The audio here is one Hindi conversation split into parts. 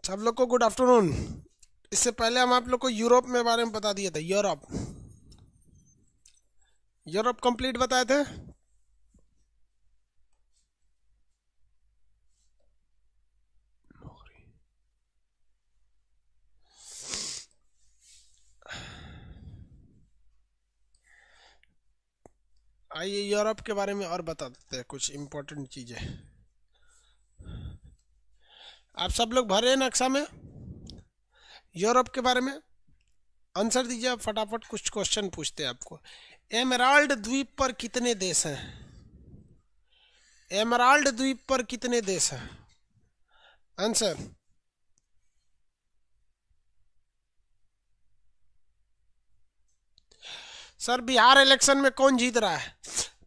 सब लोग को गुड आफ्टरनून। इससे पहले हम आप लोग को यूरोप में बारे में बता दिए थे। यूरोप यूरोप कंप्लीट बताए थे। आइए यूरोप के बारे में और बता देते हैं कुछ इम्पोर्टेंट चीज़ें। आप सब लोग भरे हैं नक्शा में यूरोप के बारे में। आंसर दीजिए आप फटाफट, कुछ क्वेश्चन पूछते हैं आपको। एमराल्ड द्वीप पर कितने देश हैं? एमराल्ड द्वीप पर कितने देश हैं? आंसर। सर बिहार इलेक्शन में कौन जीत रहा है?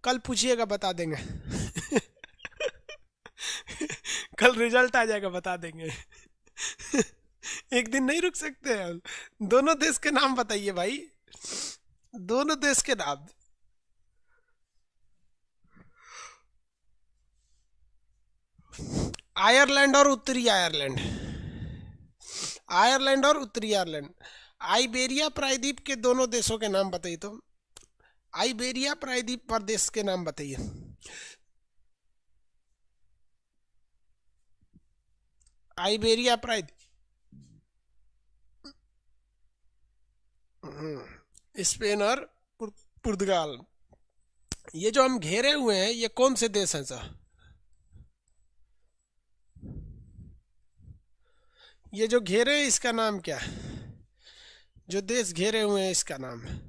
कल पूछिएगा, बता देंगे। कल रिजल्ट आ जाएगा, बता देंगे। एक दिन नहीं रुक सकते हम। दोनों देश के नाम बताइए भाई, दोनों देश के नाम। आयरलैंड और उत्तरी आयरलैंड। आयरलैंड और उत्तरी आयरलैंड। आइबेरिया प्रायद्वीप के दोनों देशों के नाम बताइए तो। आइबेरिया प्रायद्वीप प्रदेश के नाम बताइए। आइबेरिया प्रायद्वीप, स्पेन और पुर्तगाल। ये जो हम घेरे हुए हैं ये कौन से देश हैं सर? ये जो घेरे हैं इसका नाम क्या है? जो देश घेरे हुए हैं इसका नाम है?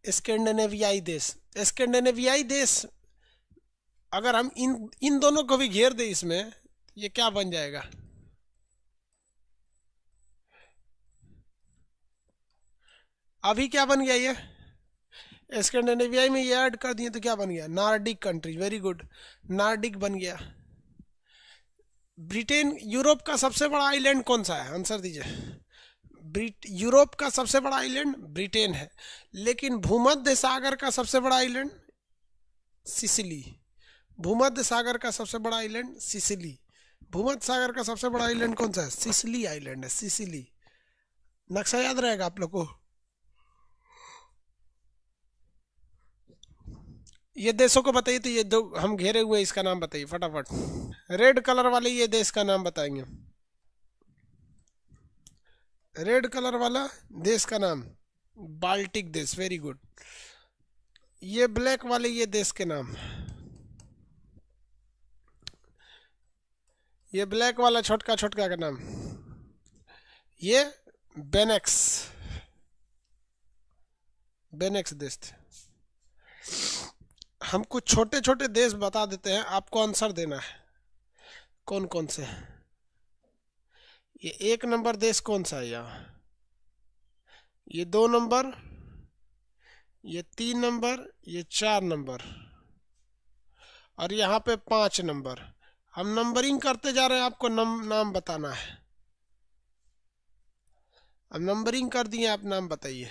स्कैंडिनेवियाई देश। स्कैंडिनेवियाई देश। अगर हम इन दोनों को भी घेर दे इसमें, ये क्या बन जाएगा? अभी क्या बन गया ये? स्कैंडिनेविया में ये ऐड कर दिए तो क्या बन गया? Nordic country. Very good, Nordic बन गया। ब्रिटेन। यूरोप का सबसे बड़ा आइलैंड कौन सा है? आंसर दीजिए। यूरोप का सबसे बड़ा आइलैंड ब्रिटेन है, लेकिन भूमध्य सागर का सबसे बड़ा आइलैंड सिसिली। भूमध्य सागर का सबसे बड़ा आइलैंड सिसिली। भूमध्य सागर का सबसे बड़ा आइलैंड कौन सा है? सिसिली आइलैंड है, सिसिली। नक्शा याद रहेगा आप लोग को। ये देशों को बताइए तो, ये दो हम घेरे हुए इसका नाम बताइए फटाफट। रेड कलर वाले ये देश का नाम बताएंगे। रेड कलर वाला देश का नाम बाल्टिक देश। Very good. ये ब्लैक वाले ये देश के नाम। ये ब्लैक वाला छोटका छोटका का नाम, ये बेनेक्स। बेनेक्स देश थे। हम कुछ छोटे छोटे देश बता देते हैं, आपको आंसर देना है कौन कौन से। ये 1 नंबर देश कौन सा है यहाँ? ये 2 नंबर, ये 3 नंबर, ये 4 नंबर, और यहाँ पे 5 नंबर। हम नंबरिंग करते जा रहे हैं, आपको नाम बताना है। हम नंबरिंग कर दिए, आप नाम बताइए।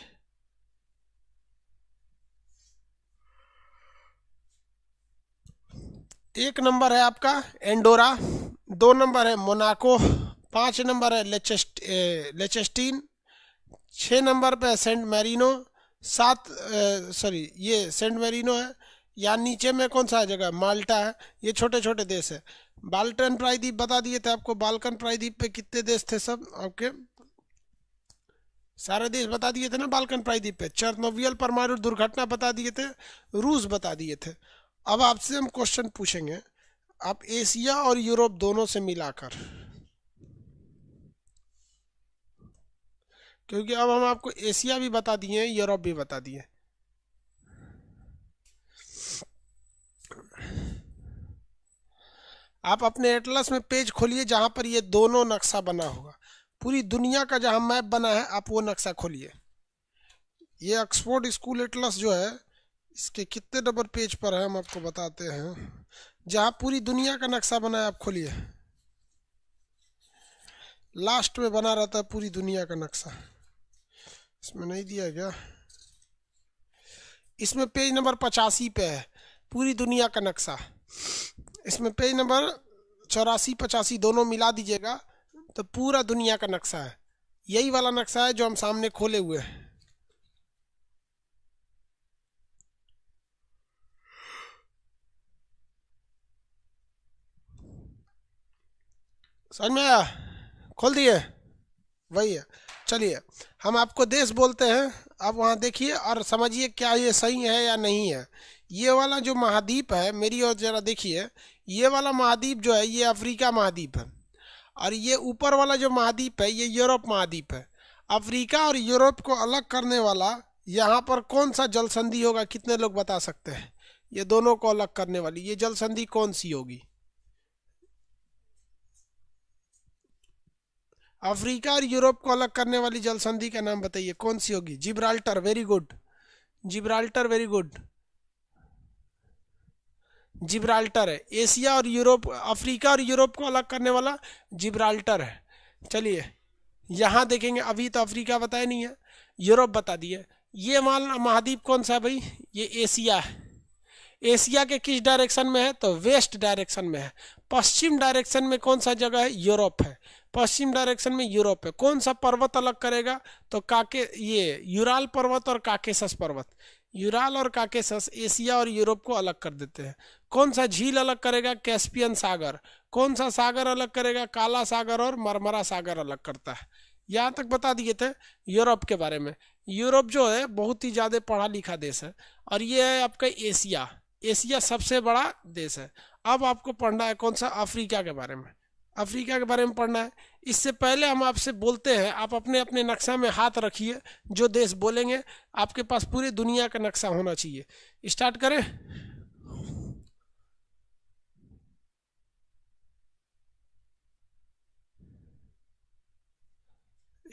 एक नंबर है आपका एंडोरा, 2 नंबर है मोनाको, 5 नंबर है लेचेस्टीन, 6 नंबर पे है सेंट मैरिनो, ये सेंट मैरिनो है। या नीचे में कौन सा जगह? माल्टा है। ये छोटे छोटे देश है। बाल्कन प्रायद्वीप बता दिए थे आपको। बाल्कन प्रायद्वीप पे कितने देश थे सब आपके? सारे देश बता दिए थे ना बाल्कन प्रायद्वीप पे। चेरनोबिल परमाणु दुर्घटना बता दिए थे, रूस बता दिए थे। अब आपसे हम क्वेश्चन पूछेंगे, आप एशिया और यूरोप दोनों से मिलाकर, क्योंकि अब हम आपको एशिया भी बता दिए, यूरोप भी बता दिए। आप अपने एटलस में पेज खोलिए जहां पर ये दोनों नक्शा बना होगा। पूरी दुनिया का जहां मैप बना है, आप वो नक्शा खोलिए। ये ऑक्सफोर्ड स्कूल एटलस जो है, इसके कितने नंबर पेज पर है हम आपको बताते हैं। जहां पूरी दुनिया का नक्शा बना है, आप खोलिए। लास्ट में बना रहता है पूरी दुनिया का नक्शा। इसमें नहीं दिया क्या? इसमें पेज नंबर 85 पे है पूरी दुनिया का नक्शा। इसमें पेज नंबर 84-85 दोनों मिला दीजिएगा तो पूरा दुनिया का नक्शा है। यही वाला नक्शा है जो हम सामने खोले हुए हैं। समझ में आया? खोल दिए? वही है। चलिए हम आपको देश बोलते हैं, आप वहाँ देखिए और समझिए क्या ये सही है या नहीं है। ये वाला जो महाद्वीप है, मेरी ओर जरा देखिए, ये वाला महाद्वीप जो है ये अफ्रीका महाद्वीप है, और ये ऊपर वाला जो महाद्वीप है ये यूरोप महाद्वीप है। अफ्रीका और यूरोप को अलग करने वाला यहाँ पर कौन सा जल संधि होगा? कितने लोग बता सकते हैं? ये दोनों को अलग करने वाली ये जल संधि कौन सी होगी? अफ्रीका और यूरोप को अलग करने वाली जल संधि का नाम बताइए, कौन सी होगी? Gibraltar, very good. Gibraltar, very good. Gibraltar है। एशिया और यूरोप, अफ्रीका और यूरोप को अलग करने वाला जिब्राल्टर है। चलिए यहाँ देखेंगे, अभी तो अफ्रीका बताया नहीं है, यूरोप बता दिए। ये महाद्वीप कौन सा है भाई? ये एशिया है। एशिया के किस डायरेक्शन में है? तो वेस्ट डायरेक्शन में है। पश्चिम डायरेक्शन में कौन सा जगह है? यूरोप है। पश्चिम डायरेक्शन में यूरोप है। कौन सा पर्वत अलग करेगा? तो ये यूराल पर्वत और काकेशस पर्वत। यूराल और काकेशस एशिया और यूरोप को अलग कर देते हैं। कौन सा झील अलग करेगा? कैस्पियन सागर। कौन सा सागर अलग करेगा? काला सागर और मरमरा सागर अलग करता है। यहाँ तक बता दिए थे यूरोप के बारे में। यूरोप जो है बहुत ही ज़्यादा पढ़ा लिखा देश है, और ये है आपका एशिया। एशिया सबसे बड़ा देश है। अब आपको पढ़ना है कौन सा? अफ्रीका के बारे में। अफ्रीका के बारे में पढ़ना है। इससे पहले हम आपसे बोलते हैं, आप अपने अपने नक्शा में हाथ रखिए, जो देश बोलेंगे आपके पास पूरी दुनिया का नक्शा होना चाहिए। स्टार्ट करें?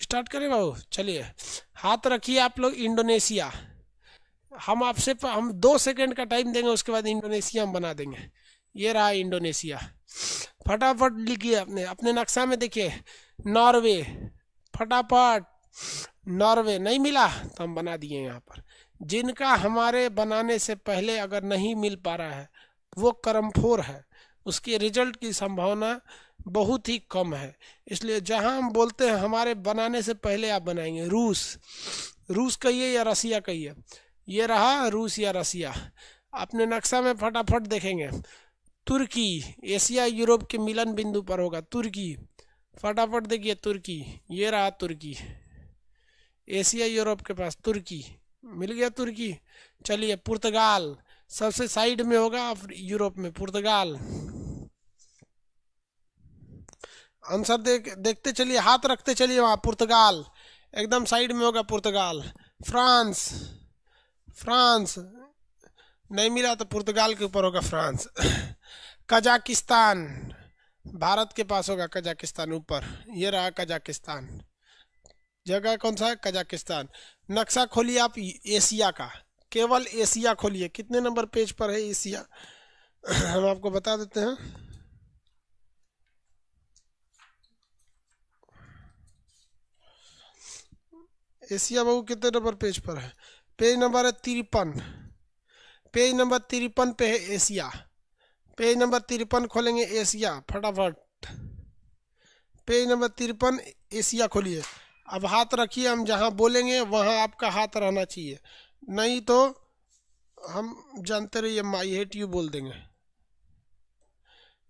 स्टार्ट करें बाबू? चलिए हाथ रखिए आप लोग। इंडोनेशिया। हम 2 सेकंड का टाइम देंगे, उसके बाद इंडोनेशिया हम बना देंगे। ये रहा इंडोनेशिया। फटाफट लिखिए अपने अपने नक्शा में, देखिए नॉर्वे। फटाफट। नॉर्वे नहीं मिला तो हम बना दिए यहाँ पर। जिनका हमारे बनाने से पहले अगर नहीं मिल पा रहा है वो कर्मफोर है, उसके रिजल्ट की संभावना बहुत ही कम है। इसलिए जहाँ हम बोलते हैं हमारे बनाने से पहले आप बनाएंगे। रूस। रूस कहिए या रसिया कहिए। ये रहा रूस या रसिया। अपने नक्शा में फटाफट देखेंगे। तुर्की। एशिया यूरोप के मिलन बिंदु पर होगा तुर्की। फटाफट देखिए तुर्की। ये रहा तुर्की। एशिया यूरोप के पास तुर्की मिल गया। तुर्की। चलिए पुर्तगाल। सबसे साइड में होगा यूरोप में पुर्तगाल। आंसर देखते चलिए, हाथ रखते चलिए वहाँ। पुर्तगाल एकदम साइड में होगा पुर्तगाल। फ्रांस। फ्रांस नहीं मिला तो पुर्तगाल के ऊपर होगा फ्रांस। कजाकिस्तान। भारत के पास होगा कजाकिस्तान ऊपर। ये रहा कजाकिस्तान। जगह कौन सा है? कजाकिस्तान। नक्शा खोलिए आप एशिया का, केवल एशिया खोलिए। कितने नंबर पेज पर है एशिया? हम आपको बता देते हैं। एशिया बाबू कितने नंबर पेज पर है? पेज नंबर है 53। पेज नंबर 53 पे है एशिया। पेज नंबर 53 खोलेंगे एशिया। फटाफट पेज नंबर 53 एशिया खोलिए। अब हाथ रखिए, हम जहाँ बोलेंगे वहाँ आपका हाथ रहना चाहिए, नहीं तो हम जानते रहिए आई हेट यू बोल देंगे।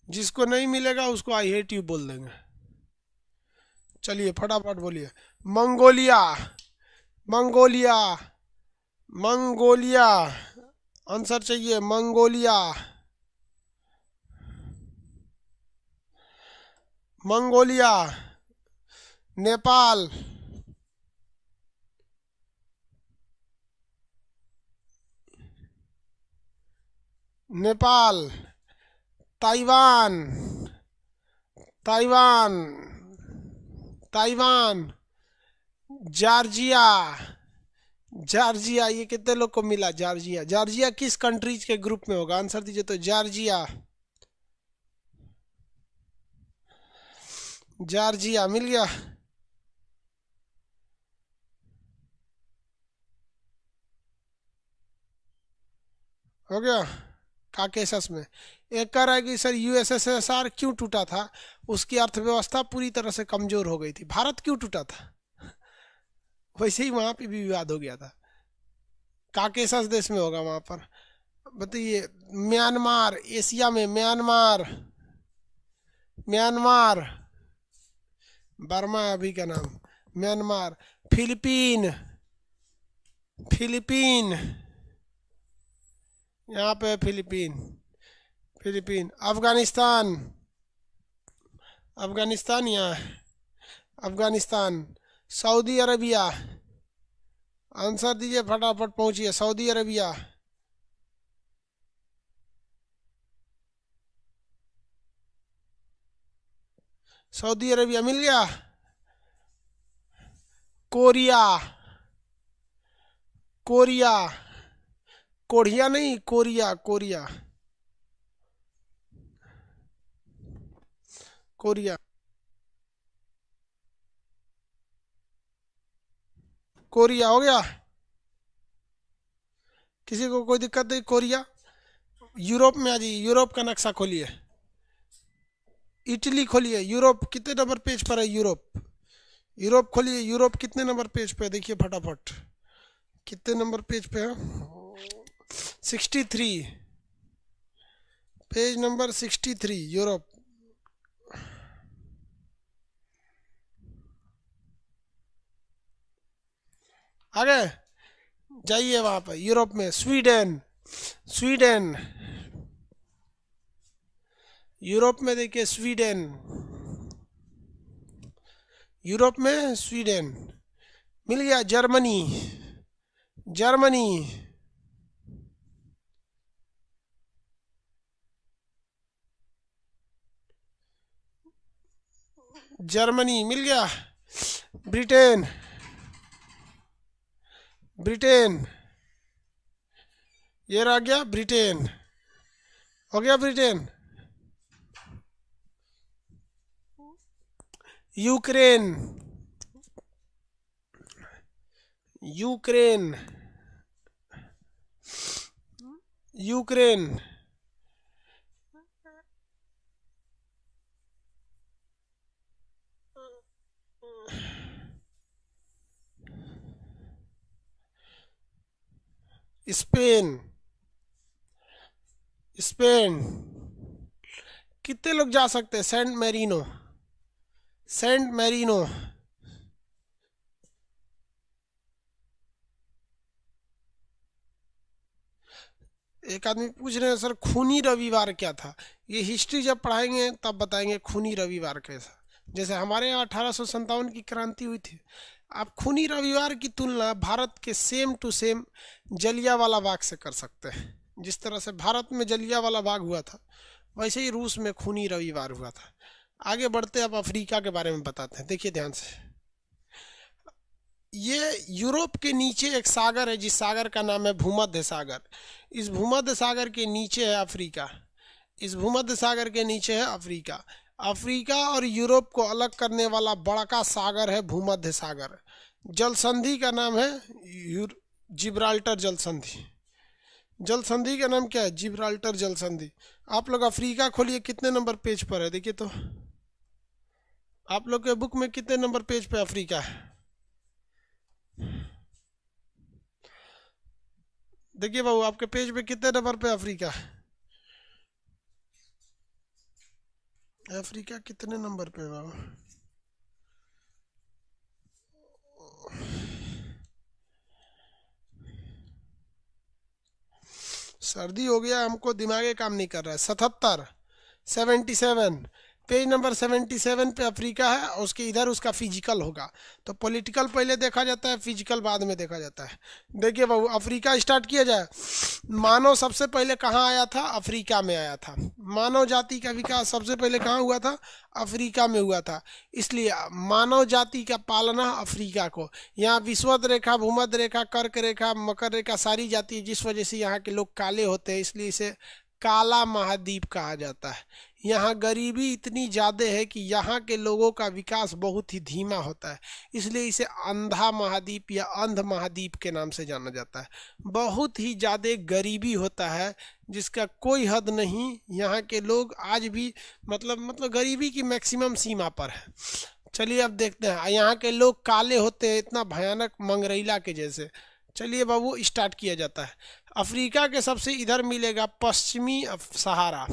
जिसको नहीं मिलेगा उसको आई हेट यू बोल देंगे। चलिए फटाफट बोलिए। मंगोलिया। मंगोलिया। मंगोलिया। आंसर चाहिए। Mongolia. Mongolia. Nepal. Nepal. Taiwan. Taiwan. Taiwan. Georgia. Georgia. ये कितने लोग को मिला? जॉर्जिया। जॉर्जिया किस कंट्रीज के ग्रुप में होगा? आंसर दीजिए तो। जॉर्जिया। जॉर्जिया मिल गया। हो गया। काकेशस में। एक कह रहा है कि सर यूएसएसआर क्यों टूटा था, उसकी अर्थव्यवस्था पूरी तरह से कमजोर हो गई थी। भारत क्यों टूटा था, वैसे ही वहां पे भी विवाद हो गया था। काकेशस देश में होगा वहां पर। बताइए, म्यांमार, एशिया में म्यांमार, म्यांमार, बर्मा अभी का नाम म्यांमार। फिलीपीन, फिलीपीन, यहाँ पे फिलीपीन, फिलीपीन। अफगानिस्तान, अफगानिस्तान यहाँ है, अफगानिस्तान। सऊदी अरबिया, आंसर दीजिए फटाफट, पहुंचिए। सऊदी अरबिया, सऊदी अरबिया मिल गया। कोरिया, कोरिया, कोरिया नहीं, कोरिया, कोरिया, कोरिया, कोरिया हो गया। किसी को कोई दिक्कत नहीं? कोरिया। यूरोप में आ जाइए, यूरोप का नक्शा खोलिए, इटली खोलिए। यूरोप कितने नंबर पेज पर है? यूरोप, यूरोप खोलिए। यूरोप कितने नंबर पेज पे है देखिए फटाफट, कितने नंबर पेज पे है? 63, पेज नंबर 63, यूरोप। आगे जाइए वहां पर यूरोप में। स्वीडन, स्वीडन, यूरोप में देखिए स्वीडन, यूरोप में स्वीडन मिल गया। जर्मनी, जर्मनी, जर्मनी मिल गया। ब्रिटेन, ब्रिटेन, ये रह गया ब्रिटेन, हो गया Britain. Ukraine, Ukraine, Ukraine, Spain, Spain. कितने लोग जा सकते हैं? Saint Marino, Saint Marino. एक आदमी पूछ रहे हैं सर खूनी रविवार क्या था? ये हिस्ट्री जब पढ़ाएंगे तब बताएंगे खूनी रविवार कैसा। जैसे हमारे यहाँ 1857 की क्रांति हुई थी, आप खूनी रविवार की तुलना भारत के same to same Jallianwala Bagh से कर सकते हैं। जिस तरह से भारत में जलियांवाला बाग हुआ था, वैसे ही रूस में खूनी रविवार हुआ था। आगे बढ़ते अब अफ्रीका के बारे में बताते हैं, देखिए ध्यान से। ये यूरोप के नीचे एक सागर है, जिस सागर का नाम है भूमध्य सागर। इस भूमध्य सागर के नीचे है अफ्रीका, इस भूमध्य सागर के नीचे है अफ्रीका। अफ्रीका और यूरोप को अलग करने वाला बड़ा का सागर है भूमध्य सागर। जल संधि का नाम है जिब्राल्टर जल संधि। जल संधि का नाम क्या है? जिब्राल्टर जल संधि। आप लोग अफ्रीका खोलिए, कितने नंबर पेज पर है देखिए तो। आप लोग के बुक में कितने नंबर पेज पे अफ्रीका है? देखिए बाबू, आपके पेज पे कितने नंबर पे अफ्रीका है? अफ्रीका कितने नंबर पे बाबू? सर्दी हो गया, हमको दिमागे काम नहीं कर रहा है। 77, 77, पेज नंबर 77 पे अफ्रीका है, और उसके इधर उसका फिजिकल होगा। तो पॉलिटिकल पहले देखा जाता है, फिजिकल बाद में देखा जाता है। देखिए बाबू, अफ्रीका स्टार्ट किया जाए। मानव सबसे पहले कहाँ आया था? अफ्रीका में आया था। मानव जाति का विकास सबसे पहले कहाँ हुआ था? अफ्रीका में हुआ था। इसलिए मानव जाति का पालना अफ्रीका को। यहाँ विषुवत रेखा, भूमध्य रेखा, कर्क रेखा, मकर रेखा सारी जाती है, जिस वजह से यहाँ के लोग काले होते हैं, इसलिए इसे काला महाद्वीप कहा जाता है। यहाँ गरीबी इतनी ज़्यादा है कि यहाँ के लोगों का विकास बहुत ही धीमा होता है, इसलिए इसे अंधा महाद्वीप या अंध महाद्वीप के नाम से जाना जाता है। बहुत ही ज़्यादा गरीबी होता है जिसका कोई हद नहीं। यहाँ के लोग आज भी मतलब गरीबी की मैक्सिमम सीमा पर है। चलिए अब देखते हैं। यहाँ के लोग काले होते हैं, इतना भयानक मंगरैला के जैसे। चलिए बाबू स्टार्ट किया जाता है। अफ्रीका के सबसे इधर मिलेगा पश्चिमी सहारा।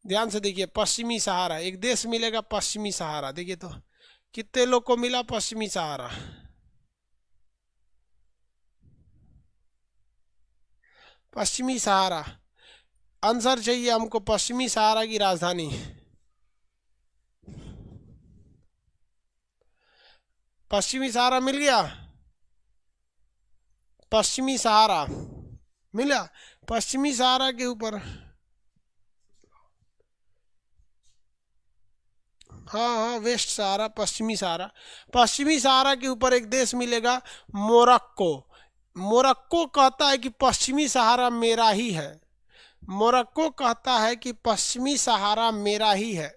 ध्यान से देखिए, पश्चिमी सहारा एक देश मिलेगा, पश्चिमी सहारा। देखिए तो कितने लोग को मिला पश्चिमी सहारा। पश्चिमी सहारा आंसर चाहिए हमको। पश्चिमी सहारा की राजधानी, पश्चिमी सहारा मिल गया। पश्चिमी सहारा मिला। पश्चिमी सहारा के ऊपर, हाँ, वेस्ट सहारा, पश्चिमी सहारा। पश्चिमी सहारा के ऊपर एक देश मिलेगा, मोरक्को। मोरक्को कहता है कि पश्चिमी सहारा मेरा ही है। मोरक्को कहता है कि पश्चिमी सहारा मेरा ही है।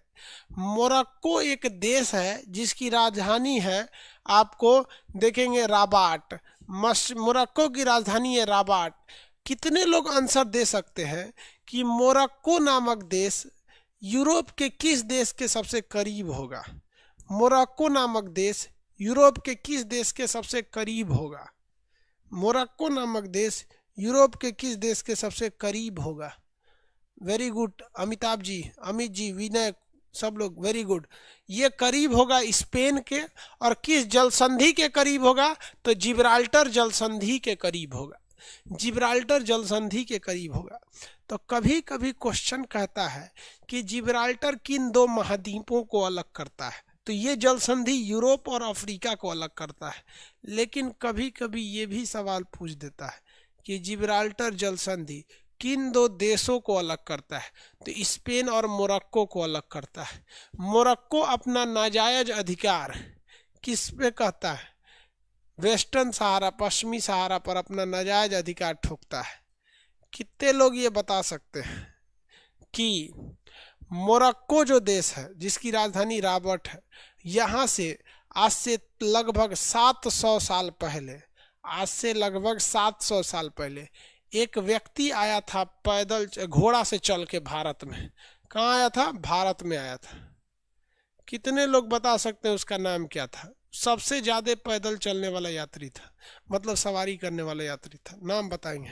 मोरक्को एक देश है जिसकी राजधानी है, आपको देखेंगे, राबाट। मोरक्को की राजधानी है राबाट। कितने लोग आंसर दे सकते हैं कि मोरक्को नामक देश यूरोप के किस देश के सबसे करीब होगा? मोरक्को नामक देश यूरोप के किस देश के सबसे करीब होगा? मोरक्को नामक देश यूरोप के किस देश के सबसे करीब होगा? वेरी गुड अमिताभ जी, अमित जी, विनय, सब लोग वेरी गुड। ये करीब होगा स्पेन के। और किस जल संधि के करीब होगा? तो जिब्राल्टर जल संधि के करीब होगा। जिब्राल्टर जल संधि के करीब होगा। तो कभी कभी क्वेश्चन कहता है कि जिब्राल्टर किन दो महाद्वीपों को अलग करता है? तो ये जल संधि यूरोप और अफ्रीका को अलग करता है। लेकिन कभी कभी ये भी सवाल पूछ देता है कि जिब्राल्टर जल संधि किन दो देशों को अलग करता है? तो स्पेन और मोरक्को को अलग करता है। मोरक्को अपना नाजायज अधिकार किस पे कहता है? वेस्टर्न सहारा, पश्चिमी सहारा पर अपना नाजायज अधिकार ठोकता है। कितने लोग ये बता सकते हैं कि मोरक्को जो देश है जिसकी राजधानी राबाट है, यहाँ से आज से लगभग 700 साल पहले, आज से लगभग 700 साल पहले एक व्यक्ति आया था पैदल, घोड़ा से चल के भारत में। कहाँ आया था? भारत में आया था। कितने लोग बता सकते हैं उसका नाम क्या था? सबसे ज्यादा पैदल चलने वाला यात्री था, मतलब सवारी करने वाला यात्री था। नाम बताएंगे?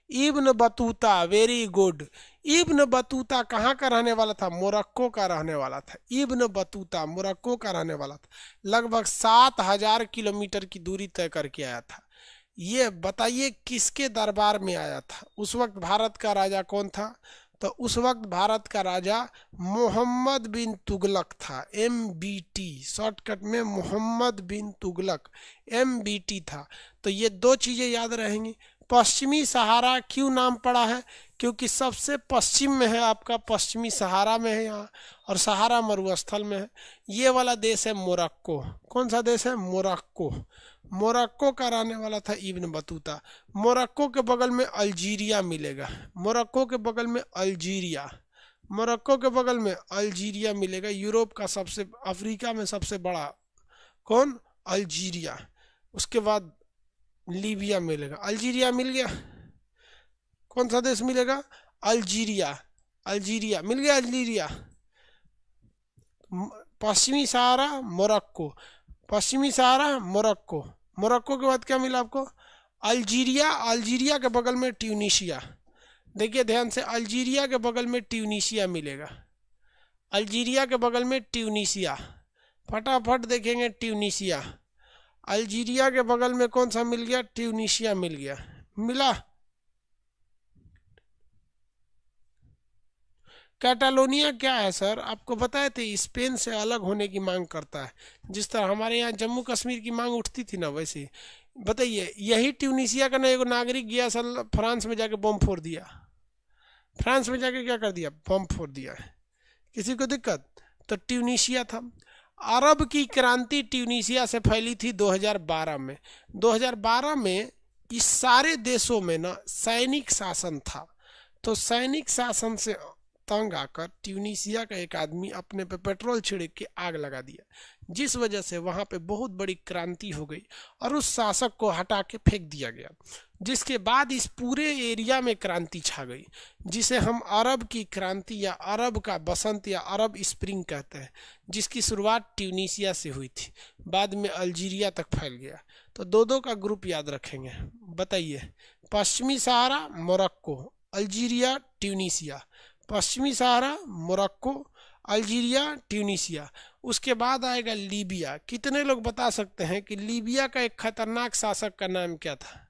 Ibn Battuta, very good. Ibn Battuta कहाँ का रहने वाला था? मोरक्को का रहने वाला था। इब्न बतूता मोरक्को का रहने वाला था। लगभग 7000 किलोमीटर की दूरी तय करके आया था। ये बताइए किसके दरबार में आया था? उस वक्त भारत का राजा कौन था? तो उस वक्त भारत का राजा मोहम्मद बिन तुगलक था। MBT, शॉर्टकट में मोहम्मद बिन तुगलक, MBT था। तो ये दो चीजें याद रहेंगी। पश्चिमी सहारा क्यों नाम पड़ा है? क्योंकि सबसे पश्चिम में है आपका, पश्चिमी सहारा में है यहाँ, और सहारा मरुस्थल में है। ये वाला देश है मोरक्को। कौन सा देश है? मोरक्को। मोरक्को का रहने वाला था इब्न बतूता। मोरक्को के बगल में अल्जीरिया मिलेगा। मोरक्को के बगल में अल्जीरिया, मोरक्को के बगल में अल्जीरिया मिलेगा। यूरोप का सबसे, अफ्रीका में सबसे बड़ा कौन? अल्जीरिया। उसके बाद लीबिया मिलेगा। अल्जीरिया मिल गया। कौन सा देश मिलेगा? अल्जीरिया। अल्जीरिया मिल गया। अल्जीरिया। पश्चिमी सहारा मोरक्को, पश्चिमी सहारा मोरक्को। मोरक्को के बाद क्या मिला आपको? अल्जीरिया। अल्जीरिया के बगल में ट्यूनीशिया। देखिए ध्यान से, अल्जीरिया के बगल में ट्यूनीशिया मिलेगा। अल्जीरिया के बगल में ट्यूनीशिया, फटाफट देखेंगे ट्यूनीशिया। अल्जीरिया के बगल में कौन सा मिल गया? ट्यूनीशिया मिल गया। मिला। कैटालोनिया क्या है सर? आपको बताए थे, स्पेन से अलग होने की मांग करता है। जिस तरह हमारे यहाँ जम्मू कश्मीर की मांग उठती थी ना, वैसे बताइए। यही ट्यूनीशिया का ना एक नागरिक गया सल फ्रांस में जाके बम फोड़ दिया। फ्रांस में जाके क्या कर दिया? बम फोड़ दिया। किसी को दिक्कत? तो ट्यूनीशिया था। अरब की क्रांति ट्यूनीशिया से फैली थी 2012 में। 2012 में इस सारे देशों में ना सैनिक शासन था, तो सैनिक शासन से तंग आकर ट्यूनीसिया का एक आदमी अपने पे पेट्रोल छिड़क के आग लगा दिया, जिस वजह से वहां पे बहुत बड़ी क्रांति हो गई और उस शासक को हटा के फेंक दिया गया, जिसके बाद इस पूरे एरिया में क्रांति छा गई, जिसे हम अरब की क्रांति या अरब का बसंत या अरब स्प्रिंग कहते हैं, जिसकी शुरुआत ट्यूनीसिया से हुई थी, बाद में अल्जीरिया तक फैल गया। तो दो दो का ग्रुप याद रखेंगे। बताइए, पश्चिमी सहारा मोरक्को, अल्जीरिया ट्यूनीसिया, पश्चिमी सहारा मोरक्को, अल्जीरिया ट्यूनीसिया। उसके बाद आएगा लीबिया। कितने लोग बता सकते हैं कि लीबिया का एक खतरनाक शासक का नाम क्या था?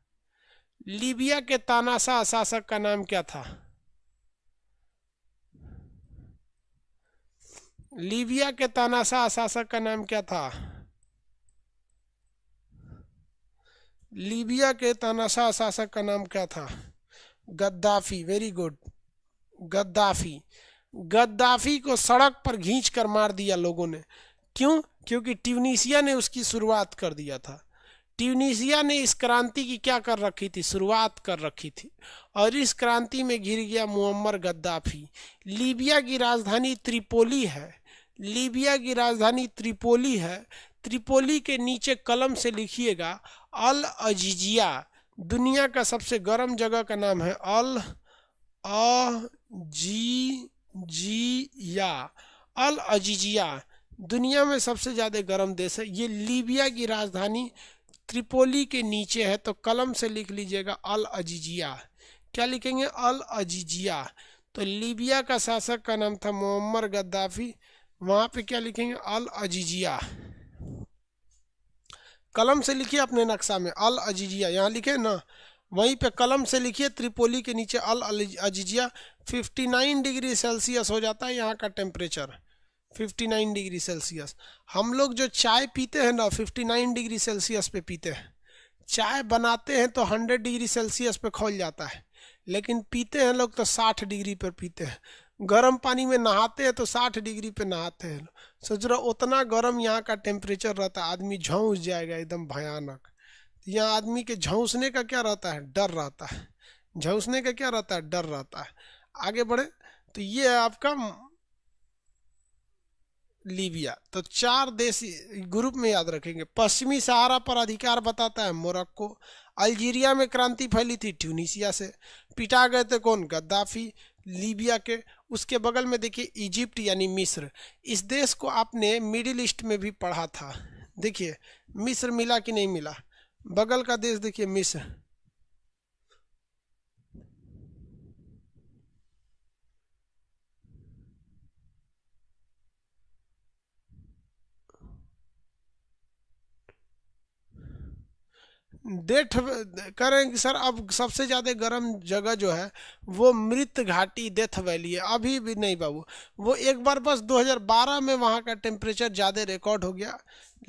लीबिया के तानाशाह शासक का नाम क्या था? लीबिया के तानाशाह शासक का नाम क्या था? लीबिया के तानाशाह शासक का नाम क्या था? Gaddafi. Very good, Gaddafi. Gaddafi को सड़क पर खींच कर मार दिया लोगों ने। क्यों? क्योंकि ट्यूनीसिया ने उसकी शुरुआत कर दिया था। ट्यूनीसिया ने इस क्रांति की क्या कर रखी थी? शुरुआत कर रखी थी, और इस क्रांति में घिर गया मुअम्मर गद्दाफी। लीबिया की राजधानी त्रिपोली है। लीबिया की राजधानी त्रिपोली है। त्रिपोली के नीचे कलम से लिखिएगा अल अजीजिया। दुनिया का सबसे गर्म जगह का नाम है अल अजीजिया। अल अजीजिया दुनिया में सबसे ज़्यादा गर्म देश है। ये लीबिया की राजधानी त्रिपोली के नीचे है, तो कलम से लिख लीजिएगा अल अजीजिया। क्या लिखेंगे? अल अजीजिया। तो लीबिया का शासक का नाम था मुअम्मर गद्दाफी। वहाँ पे क्या लिखेंगे? अल अजीजिया। कलम से लिखिए अपने नक्शा में अल अजीजिया, यहाँ लिखे ना, वहीं पे कलम से लिखिए त्रिपोली के नीचे अल अजीजिया। 59 डिग्री सेल्सियस हो जाता है यहाँ का टेम्परेचर, 59 डिग्री सेल्सियस। हम लोग जो चाय पीते हैं ना 59 डिग्री सेल्सियस पे पीते हैं। चाय बनाते हैं तो 100 डिग्री सेल्सियस पे खौल जाता है, लेकिन पीते हैं लोग तो 60 डिग्री पर पीते हैं। गर्म पानी में नहाते हैं तो 60 डिग्री पे नहाते हैं। सोच रहा उतना गर्म यहाँ का टेम्परेचर रहता है, आदमी झुलस जाएगा एकदम भयानक। यहाँ आदमी के झुलसने का क्या रहता है? डर रहता है। झुलसने का क्या रहता है? डर रहता है। आगे बढ़े तो ये है आपका लीबिया। तो 4 देश ग्रुप में याद रखेंगे। पश्चिमी सहारा पर अधिकार बताता है मोरक्को। अल्जीरिया में क्रांति फैली थी ट्यूनीसिया से, पिटा गए थे कौन? गद्दाफी, लीबिया के। उसके बगल में देखिए इजिप्ट यानी मिस्र। इस देश को आपने मिडिल ईस्ट में भी पढ़ा था। देखिए मिस्र मिला कि नहीं मिला? बगल का देश देखिए मिस्र। डेथ करेंगे सर। अब सबसे ज़्यादा गर्म जगह जो है वो मृत घाटी डेथ वैली है। अभी भी नहीं बाबू, वो एक बार बस 2012 में वहाँ का टेम्परेचर ज़्यादा रिकॉर्ड हो गया,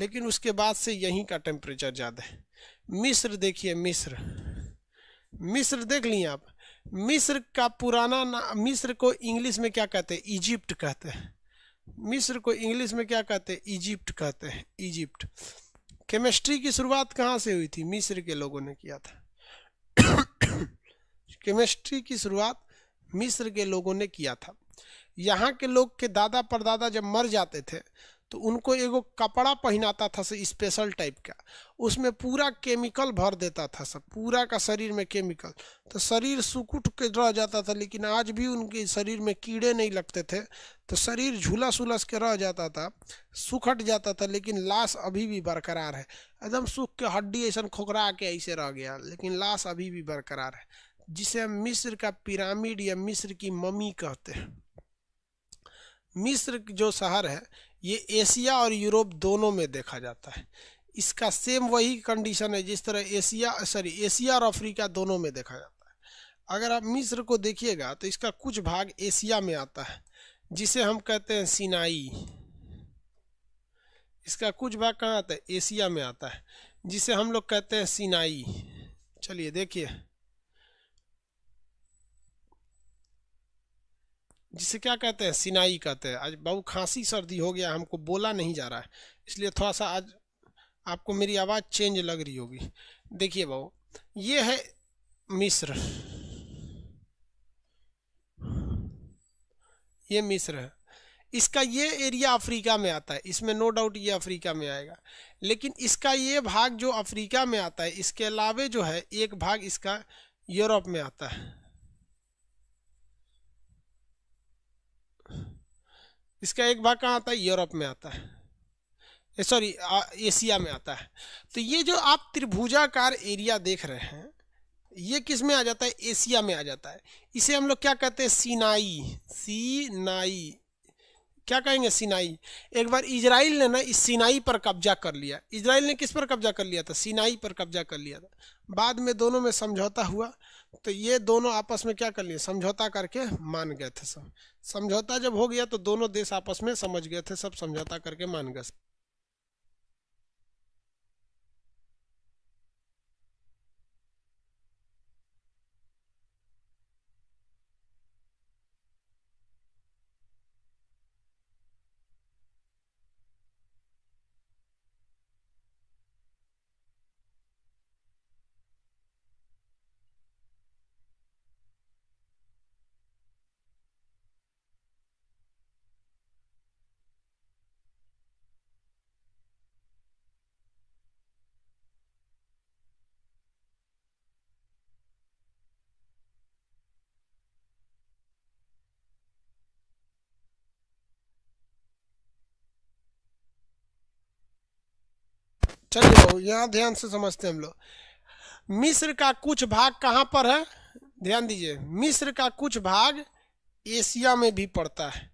लेकिन उसके बाद से यहीं का टेम्परेचर ज़्यादा है। मिस्र देखिए, मिस्र, मिस्र देख लिए आप। मिस्र का पुराना नाम, मिस्र को इंग्लिश में क्या कहते हैं? इजिप्ट कहते हैं। मिस्र को इंग्लिश में क्या कहते हैं? इजिप्ट कहते हैं, इजिप्ट। केमिस्ट्री की शुरुआत कहाँ से हुई थी? मिस्र के लोगों ने किया था। केमिस्ट्री की शुरुआत मिस्र के लोगों ने किया था। यहाँ के लोग के दादा परदादा जब मर जाते थे तो उनको एगो कपड़ा पहनाता था स्पेशल टाइप का, उसमें पूरा केमिकल भर देता था सब, पूरा का शरीर में केमिकल, तो शरीर सुकुट के रह जाता था। लेकिन आज भी उनके शरीर में कीड़े नहीं लगते थे, तो शरीर झुलस उलस के रह जाता था, सुखट जाता था, लेकिन लाश अभी भी बरकरार है। एकदम सूख के हड्डी ऐसा खोखरा के ऐसे रह गया, लेकिन लाश अभी भी बरकरार है, जिसे हम मिस्र का पिरामिड या मिस्र की मम्मी कहते हैं। मिस्र जो शहर है ये एशिया और यूरोप दोनों में देखा जाता है। इसका सेम वही कंडीशन है जिस तरह एशिया और अफ्रीका दोनों में देखा जाता है। अगर आप मिस्र को देखिएगा तो इसका कुछ भाग एशिया में आता है, जिसे हम कहते हैं सिनाई। इसका कुछ भाग कहाँ आता है? एशिया में आता है, जिसे हम लोग कहते हैं सिनाई। चलिए देखिए, जिसे क्या कहते हैं? सिनाई कहते हैं। आज बहुत खांसी सर्दी हो गया, हमको बोला नहीं जा रहा है, इसलिए थोड़ा सा आज आपको मेरी आवाज़ चेंज लग रही होगी। देखिए बाबू, ये है मिस्र, ये मिस्र है। इसका ये एरिया अफ्रीका में आता है, इसमें नो डाउट ये अफ्रीका में आएगा। लेकिन इसका ये भाग जो अफ्रीका में आता है, इसके अलावे जो है एक भाग इसका यूरोप में आता है। इसका एक भाग कहाँ आता है? यूरोप में आता है, सॉरी एशिया में आता है। तो ये जो आप त्रिभुजाकार एरिया देख रहे हैं, ये किस में आ जाता है? एशिया में आ जाता है। इसे हम लोग क्या कहते हैं? सीनाई। सीनाई क्या कहेंगे? सीनाई। एक बार इजराइल ने ना इस सीनाई पर कब्जा कर लिया। इजराइल ने किस पर कब्जा कर लिया था? सीनाई पर कब्जा कर लिया था। बाद में दोनों में समझौता हुआ, तो ये दोनों आपस में क्या कर लिए? समझौता करके मान गए थे सब। समझौता जब हो गया तो दोनों देश आपस में समझ गए थे, सब समझौता करके मान गए। चलिए यहाँ ध्यान से समझते हैं हम लोग। मिस्र का कुछ भाग कहाँ पर है? ध्यान दीजिए, मिस्र का कुछ भाग एशिया में भी पड़ता है।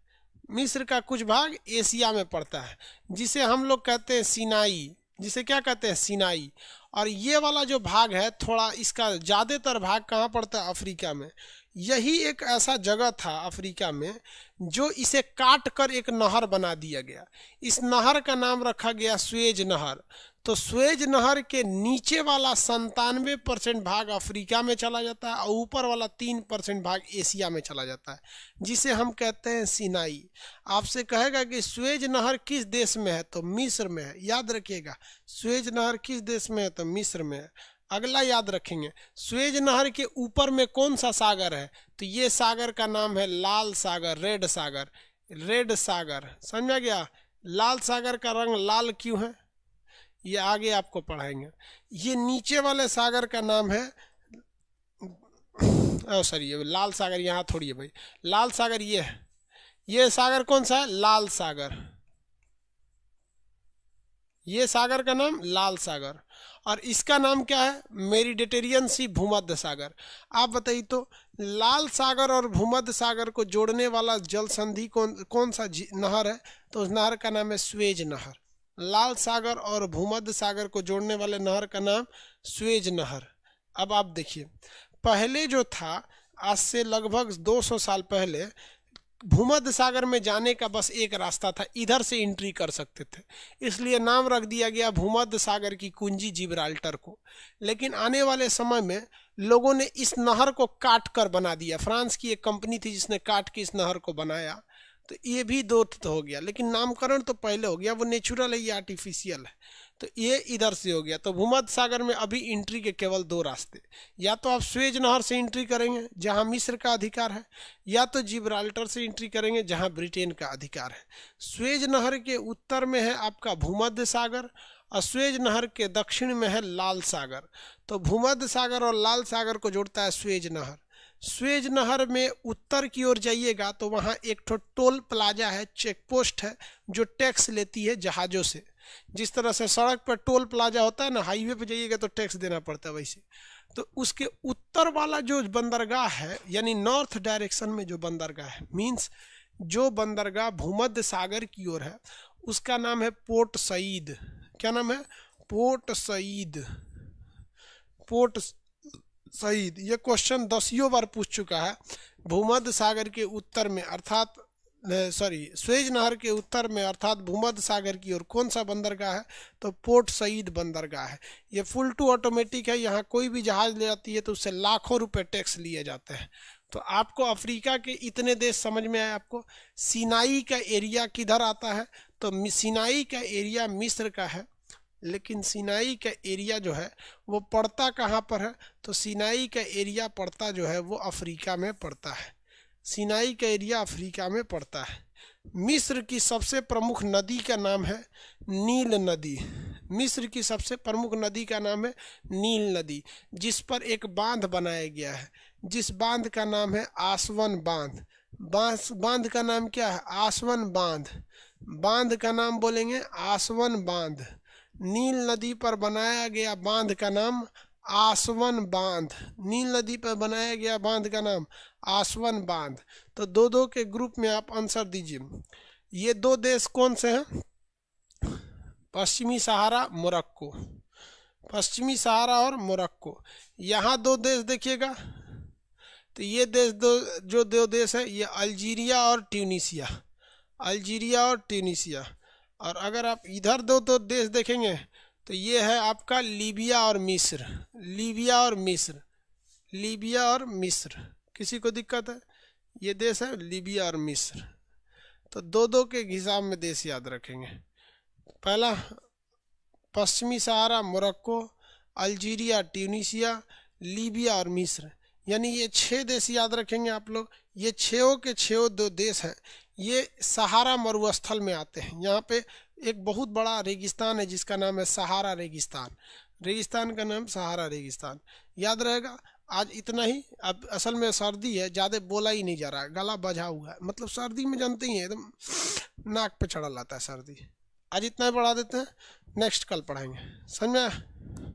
मिस्र का कुछ भाग एशिया में पड़ता है, जिसे हम लोग कहते हैं सीनाई। जिसे क्या कहते हैं? सीनाई। और ये वाला जो भाग है, थोड़ा इसका ज़्यादातर भाग कहाँ पड़ता है? अफ्रीका में। यही एक ऐसा जगह था अफ्रीका में जो इसे काट कर एक नहर बना दिया गया। इस नहर का नाम रखा गया स्वेज नहर। तो स्वेज नहर के नीचे वाला 97% भाग अफ्रीका में चला जाता है और ऊपर वाला 3% भाग एशिया में चला जाता है, जिसे हम कहते हैं सीनाई। आपसे कहेगा कि स्वेज नहर किस देश में है? तो मिस्र में है। याद रखिएगा, स्वेज नहर किस देश में है? तो मिस्र में है। अगला याद रखेंगे, स्वेज नहर के ऊपर में कौन सा सागर है? तो ये सागर का नाम है लाल सागर, रेड सागर। रेड सागर, समझा गया? लाल सागर का रंग लाल क्यों है, ये आगे आपको पढ़ाएंगे। ये नीचे वाले सागर का नाम है, सॉरी ये लाल सागर यहाँ थोड़ी है भाई। लाल सागर ये है। ये सागर कौन सा है? लाल सागर। ये सागर का नाम लाल सागर। और इसका नाम क्या है? मेडिटेरियन सी, भूमध्य सागर। आप बताइए तो, लाल सागर और भूमध्य सागर को जोड़ने वाला जल संधि कौन सा नहर है? तो उस नहर का नाम है स्वेज नहर। लाल सागर और भूमध्य सागर को जोड़ने वाले नहर का नाम स्वेज नहर। अब आप देखिए, पहले जो था, आज से लगभग 200 साल पहले, भूमध्य सागर में जाने का बस एक रास्ता था, इधर से एंट्री कर सकते थे। इसलिए नाम रख दिया गया भूमध्य सागर की कुंजी जिब्राल्टर को। लेकिन आने वाले समय में लोगों ने इस नहर को काट कर बना दिया। फ्रांस की एक कंपनी थी जिसने काट के इस नहर को बनाया, तो ये भी दो हो गया। लेकिन नामकरण तो पहले हो गया, वो नेचुरल है, ये आर्टिफिशियल है। तो ये इधर से हो गया। तो भूमध्य सागर में अभी एंट्री के केवल 2 रास्ते, या तो आप स्वेज नहर से एंट्री करेंगे जहां मिस्र का अधिकार है, या तो जिब्राल्टर से एंट्री करेंगे जहां ब्रिटेन का अधिकार है। स्वेज नहर के उत्तर में है आपका भूमध्य सागर और स्वेज नहर के दक्षिण में है लाल सागर। तो भूमध्य सागर और लाल सागर को जोड़ता है स्वेज नहर। स्वेज नहर में उत्तर की ओर जाइएगा तो वहाँ एक टोल प्लाजा है, चेक पोस्ट है, जो टैक्स लेती है जहाज़ों से। जिस तरह से सड़क पर टोल प्लाजा होता है ना, हाईवे पे जाइएगा तो टैक्स देना पड़ता है, वैसे। तो उसके उत्तर वाला जो बंदरगाह है, यानी नॉर्थ डायरेक्शन में जो बंदरगाह है, मीन्स जो बंदरगाह भूमध्य सागर की ओर है, उसका नाम है पोर्ट सईद। क्या नाम है? Port Said. Port Said. ये क्वेश्चन 10 बार पूछ चुका है। भूमध्य सागर के उत्तर में, अर्थात स्वेज नहर के उत्तर में, अर्थात भूमध्य सागर की ओर कौन सा बंदरगाह है? तो पोर्ट सईद बंदरगाह है। ये फुल टू ऑटोमेटिक है। यहाँ कोई भी जहाज ले जाती है तो उससे लाखों रुपए टैक्स लिए जाते हैं। तो आपको अफ्रीका के इतने देश समझ में आए। आपको सीनाई का एरिया किधर आता है? तो सीनाई का एरिया मिस्र का है, लेकिन सिनाई का एरिया जो है वो पड़ता कहाँ पर है, तो सिनाई का एरिया पड़ता जो है वो अफ्रीका में पड़ता है। सिनाई का एरिया अफ्रीका में पड़ता है। मिस्र की सबसे प्रमुख नदी का नाम है नील नदी। मिस्र की सबसे प्रमुख नदी का नाम है नील नदी, जिस पर एक बांध बनाया गया है, जिस बांध का नाम है आसवन बांध। बांध का नाम क्या है? आसवन बांध। बांध का नाम बोलेंगे आसवन बांध। नील नदी पर बनाया गया बांध का नाम आसवन बांध। नील नदी पर बनाया गया बांध का नाम आसवन बांध। तो दो दो के ग्रुप में आप आंसर दीजिए। ये दो देश कौन से हैं? पश्चिमी सहारा, मोरक्को। पश्चिमी सहारा और मोरक्को। यहाँ दो देश देखिएगा, तो ये देश दो देश है, ये अल्जीरिया और ट्यूनीसिया। अल्जीरिया और ट्यूनीसिया। और अगर आप इधर दो देश देखेंगे तो ये है आपका लीबिया और मिस्र। लीबिया और मिस्र। लीबिया और मिस्र। किसी को दिक्कत है? ये देश है लीबिया और मिस्र। तो दो दो के हिसाब में देश याद रखेंगे। पहला पश्चिमी सहारा मोरक्को, अल्जीरिया ट्यूनीसिया, लीबिया और मिस्र, यानी ये 6 देश याद रखेंगे आप लोग। ये 6 के 6 दो देश हैं, ये सहारा मरुस्थल में आते हैं। यहाँ पे एक बहुत बड़ा रेगिस्तान है जिसका नाम है सहारा रेगिस्तान। रेगिस्तान का नाम सहारा रेगिस्तान। याद रहेगा। आज इतना ही। अब असल में सर्दी है, ज़्यादा बोला ही नहीं जा रहा है, गला बजा हुआ है। मतलब सर्दी में जानते ही हैं एकदम नाक पे चढ़ा लाता है सर्दी। आज इतना ही पढ़ा देते हैं, नेक्स्ट कल पढ़ाएंगे। समझ में आया?